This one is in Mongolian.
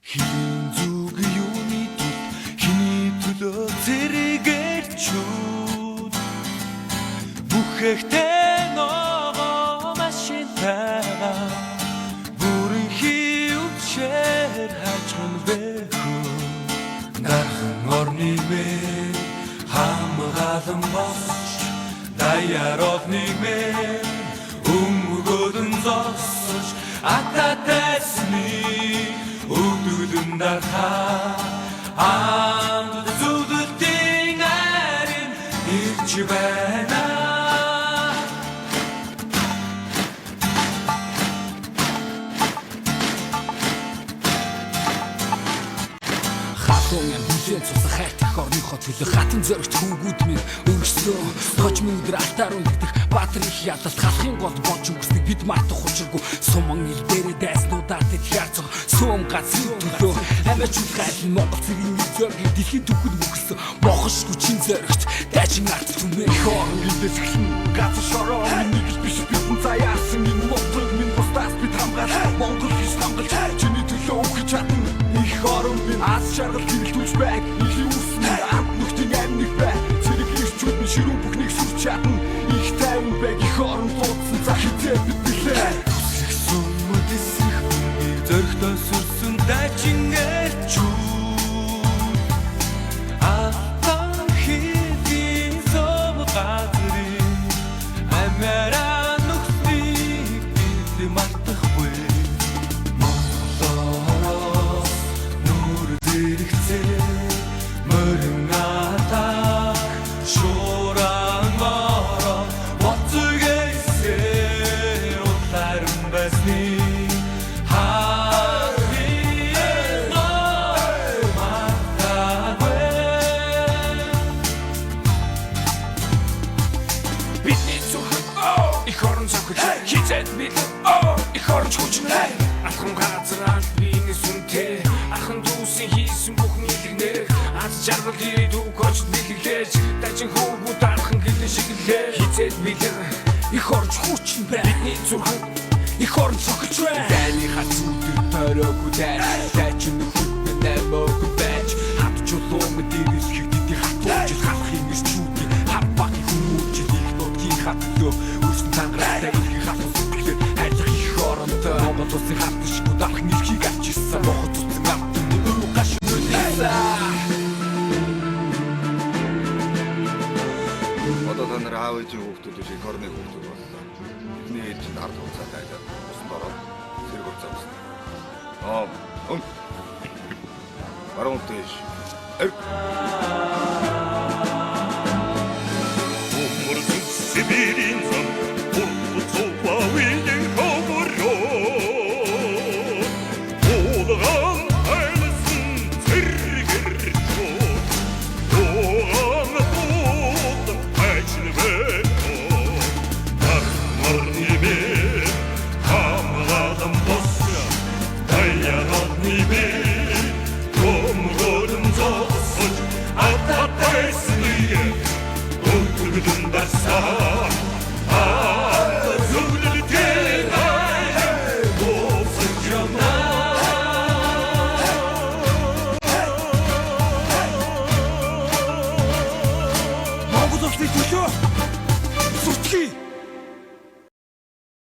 Хин зүг юуны тул хиний төлөө зэрэгэрчүүд бүхэхтэй ногоо машинтайгаа бүрэн хиучээр хажхан бэхүү дархан орны мэн хамгаалан босч даяар олны мэн өмгөөдөн зогсож ататайсны өдөлөн дарахаа анд зүдэлтийн арин ирж байна. Хатуун бүлээн цуцах хайтах орныхоо төлөө хатан зөрөгч хүүгүүд минь өнгөрсөн хож минь өдөр алтаар үлдэх баатар их ялалт халахын гол болж өнгөрснийг бид мартах учиргүй суман ил дээрээ дайснуудаад итгэр цог сум газрын төлөө амиач үлгайлан Монгол цэргийн зөвлөг дэлхийн түвхэл мөхсөн могошгүй чин зөрөгч дайчин арт түмэн хоор дэсгэлэн газар шороо нэг л биш бидэн заяасан энэ мотрог минь бусдаас бид хамгаалах Монгол биш хамгаалж чиний төлөө өгч чадна их орон минь аз жаргал гэрэлтүүлж байг ихийн үсэн амт нөхдийн амныг бай цэрэг ирчүүд минь ширүүн бүхнийг сүрч чадна их тайван байг их орон дуудсан за хизээ бид билээ Сүмд эсрэх бүмийг зөргтөө сүрсэн дайчин эрчүүд алтан хийдийн зов газрын амиараа нөхцөлийг бид мартахгүй Монголоос нүр зэрэгцээ морин атах шууран мороо моцгойсээр улаан басны хизээд бид их оронч хүчнээ атхан газраа биний сүнтэй ахын дүүсийн хийсэн бүхний илгнэр аз жаргал ирээдүг гоч бэлгэлж дажин хөвгүүд архан гэлэн шиглээ хизээд бид их оронч хүчин бай бидний зүрхэн их оронч цогч бай таны хац үдэр төрөөгүй дайчин нөхөд нэмээг байж хат чулуун дэрэлхийг дidi хатууж халахын ирчүүд хаппаг хүмүүж их нотгийн хатлөө өрсөн тангараатай Монгол улсын хатшгүй дарах нэрхийг авчирсан Монгол улсын автны өвөг гаш Одоо та нар аав ээжийн хүүхдүүд шиг хорны хүүхдүүд боллоо. Бидний ээж нь ард хугацаанд айлаад усанд ороод зэрэг хугацаа өгсөн. Баруун дэш. Умурсын Сибирийн зам урт Монгол улсын төлөө сүртгий